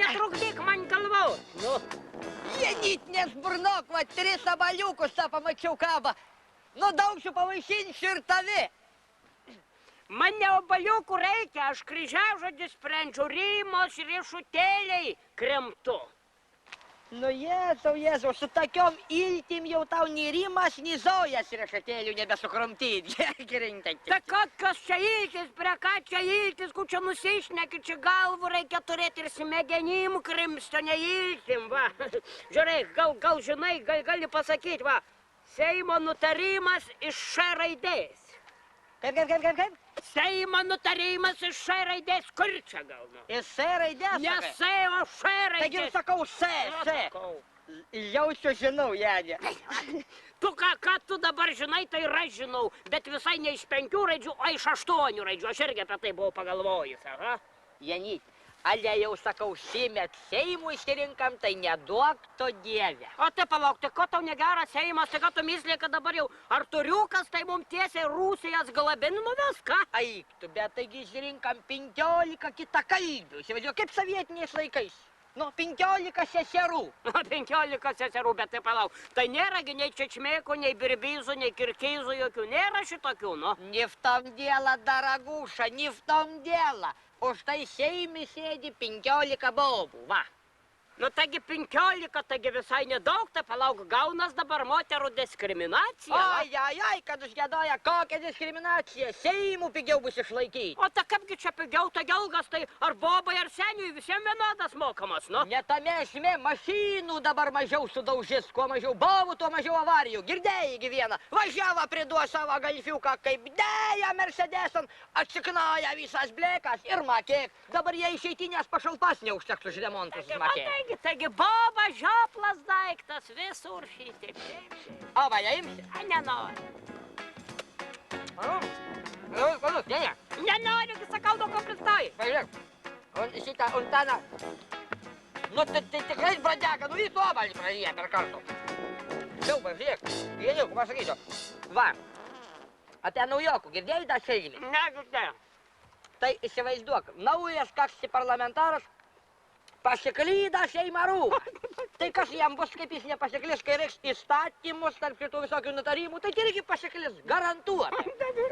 netrukdyk man galvos. Nu. Janit, nesburnok, va, 3 abaliukus tą pamačiau kaba. Nu, daug šių pavaišinsiu ir tavi. Man ne obaliukų reikia, aš kryžiažodį sprendžiu, rymos riešutėliai kremtu. Nu, Jėzau, su tokiom iltim jau tau nei rimas, nei zojas riešutėlių nebesukrumtyti. Tai kokios čia iltis, prie ką čia iltis, kur čia nusišneki, čia galvų reikia turėti ir smegenim krimsto, ne iltim, va. Žiūrėk, gal žinai, gali pasakyti, va, Seimo nutarimas iš Š raidės. Kaip? Seimo nutarimas iš Š raidės, kur čia gal? Iš S raidės? Ne S, o Š raidės. Taigi ir sakau S. Jaučiu žinau, Janė. Tu ką tu dabar žinai, tai ir aš žinau, bet visai ne iš 5 raidžių, o iš 8 raidžių. Aš irgi apie tai buvau pagalvojus, aha. Janyt, ale jau sakau, šiemet Seimui išsirinkam, tai neduok to Dieve. O tai palauk, tai ko tau negeras Seimas, tai ką tu myslė, kad dabar jau Arturiukas tai mums tiesiai Rusijos galabin nuves, ką? Aik tu, bet taigi išsirinkam 15 kitakalbių. Įsivaizduoju, kaip sovietiniais laikais. Nu, 15 seserų. 15 seserų, bet tai palauk. Tai nėragi nei čečmėkų, nei birbizų, nei kirkizų jokių. Nėra šitokių, nu. Не в том дело, дорогуша, не в том дело. O štai Seime sėdi 15 bobų, va. Nu, taigi 15, taigi visai nedaug, tai palauk, gaunas dabar moterų diskriminacija. Ai, kad užgėdoja, kokia diskriminacija, Seimų pigiau bus išlaikyti. O tai kaipgi čia pigiau, tai gelgas, tai ar bobai, ar seniui visiems vienodas mokamas, nu? Ne tame esmė, mašinų dabar mažiau sudaužys, kuo mažiau bobų, tuo mažiau avarijų. Girdėjai vieną, važiavo priduo savo galfiuką, kaip dėja Mercedeson, atsiknoja visas blekas ir makėk. Dabar jie išeitinės pašalpas neužteks už remontus makėk. Taigi boba, žioplas daiktas, visur šitaip. O, va, ją imsi? Nenoriu. Ne. Nenoriu, sakau, daug ko pristoji. Pažiūrėk, šitą, Untana, nu, tai tikrai bradeka, nu, į obalį pražyja per kartų. Siauba, žiūrėk, Janiuk, pasakysiu. Va, apie naujokų, girdėjai tą Seimį? Negirdėjau. Tai įsivaizduok, naujas koks parlamentaras pasiklyda Seimo rūmą. Tai kas jam bus, kaip jis nepasiklys, kai reiks įstatymus tarp šitų visokių nutarimų, tai irgi pasiklys, garantuotai.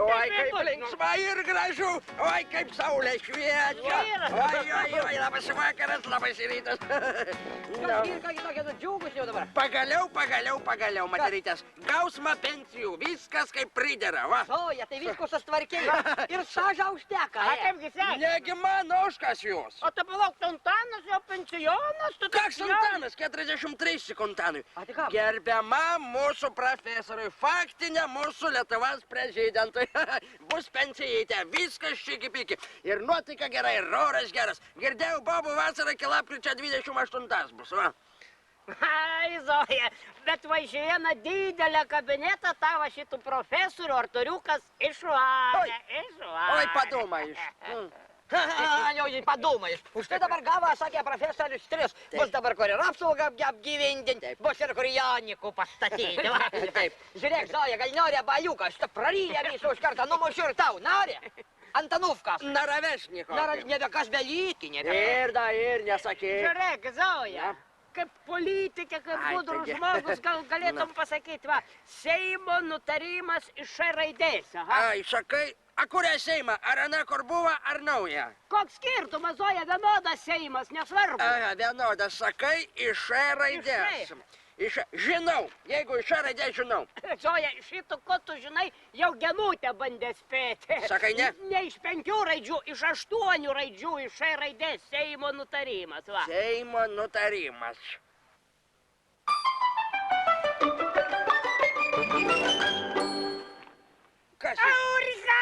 Oi, kaip linksma ir gražu, oi, kaip saulė šviečia. Oi, labas vakaras, labas rytas. Ką kitokia nudžiūgus jau dabar? Pagaliau, materytės, gausma pensijų, viskas kaip pridera, va. Soja, tai viskas sustvarkėjo. Ir stažą užteka. A kaipgi sekasi? Negi mano, už kas jūs? O tai palauk, Antanas jau pensionas? Koks Antanas? 43 Antanui. Tai kam? Gerbiama mūsų profesoriui, faktinė mūsų Lietuvos prezidentui. Bus pensijaitė, viskas čiki-piki. Ir nuotaika gerai, ir oras geras. Girdėjau, bobų vasarą iki lapkričio 28 bus, va. Ai, Zoja, bet važiuojame didelę kabinetą tavo šitų profesorių Arturiukas išvalė. Oi, padumai iš. Jau padumais. Už tai dabar gavo, sakė profesorius 3. Bus dabar kur ir apsaugą apgyvendinti, bus ir kur Janikų pastatyti. Taip. Žiūrėk, Zoja, gal nori abaliuką, šitą praryja visų iš kartą, numušiu ir tau, nori? Antanuvkas. Naravešnikov. Nebekas belyti, Ir nesakė. Žiūrėk, Zoja, kaip politikė, kaip gudrus žmogus, gal galėtum pasakyti, va, Seimo nutarimas iš Š raidės. Ai, sakai, a kuria Seima? Ar ana kur buvo, ar nauja? Koks skirtumas, Zoja, vienodas Seimas, nesvarbu. Vienodas, sakai, iš Š raidės. Žinau, jeigu iš Š raidės žinau. Zoja, šito, ko tu žinai, jau Genutė bandė spėti. Sakai, ne? Ne iš 5 raidžių, iš 8 raidžių iš Š raidės Seimo nutarimas, va. Seimo nutarimas. Kas? Eurika!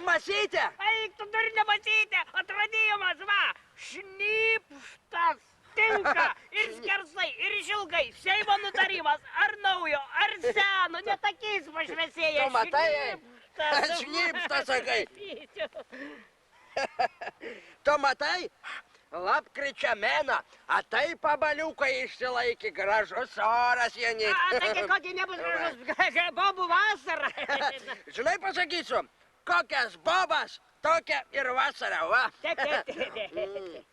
Masytė? Eik, tu dar nemasytė, atradimas, va. Šnipštas. Tinka ir skersai, ir išilgai. Seimo nutarimas, ar naujo, ar seno, netakys pašviesėję. Tu matai, šnipštas, sakai. Tu matai, lapkričio mėną, a taip abaliukai išsilaikė, gražus oras, Janyt. Taigi, kokį nebus gražus, bobų vasara. Žinai, pasakysiu, kokias bobas, tokia ir vasara, va. Taip.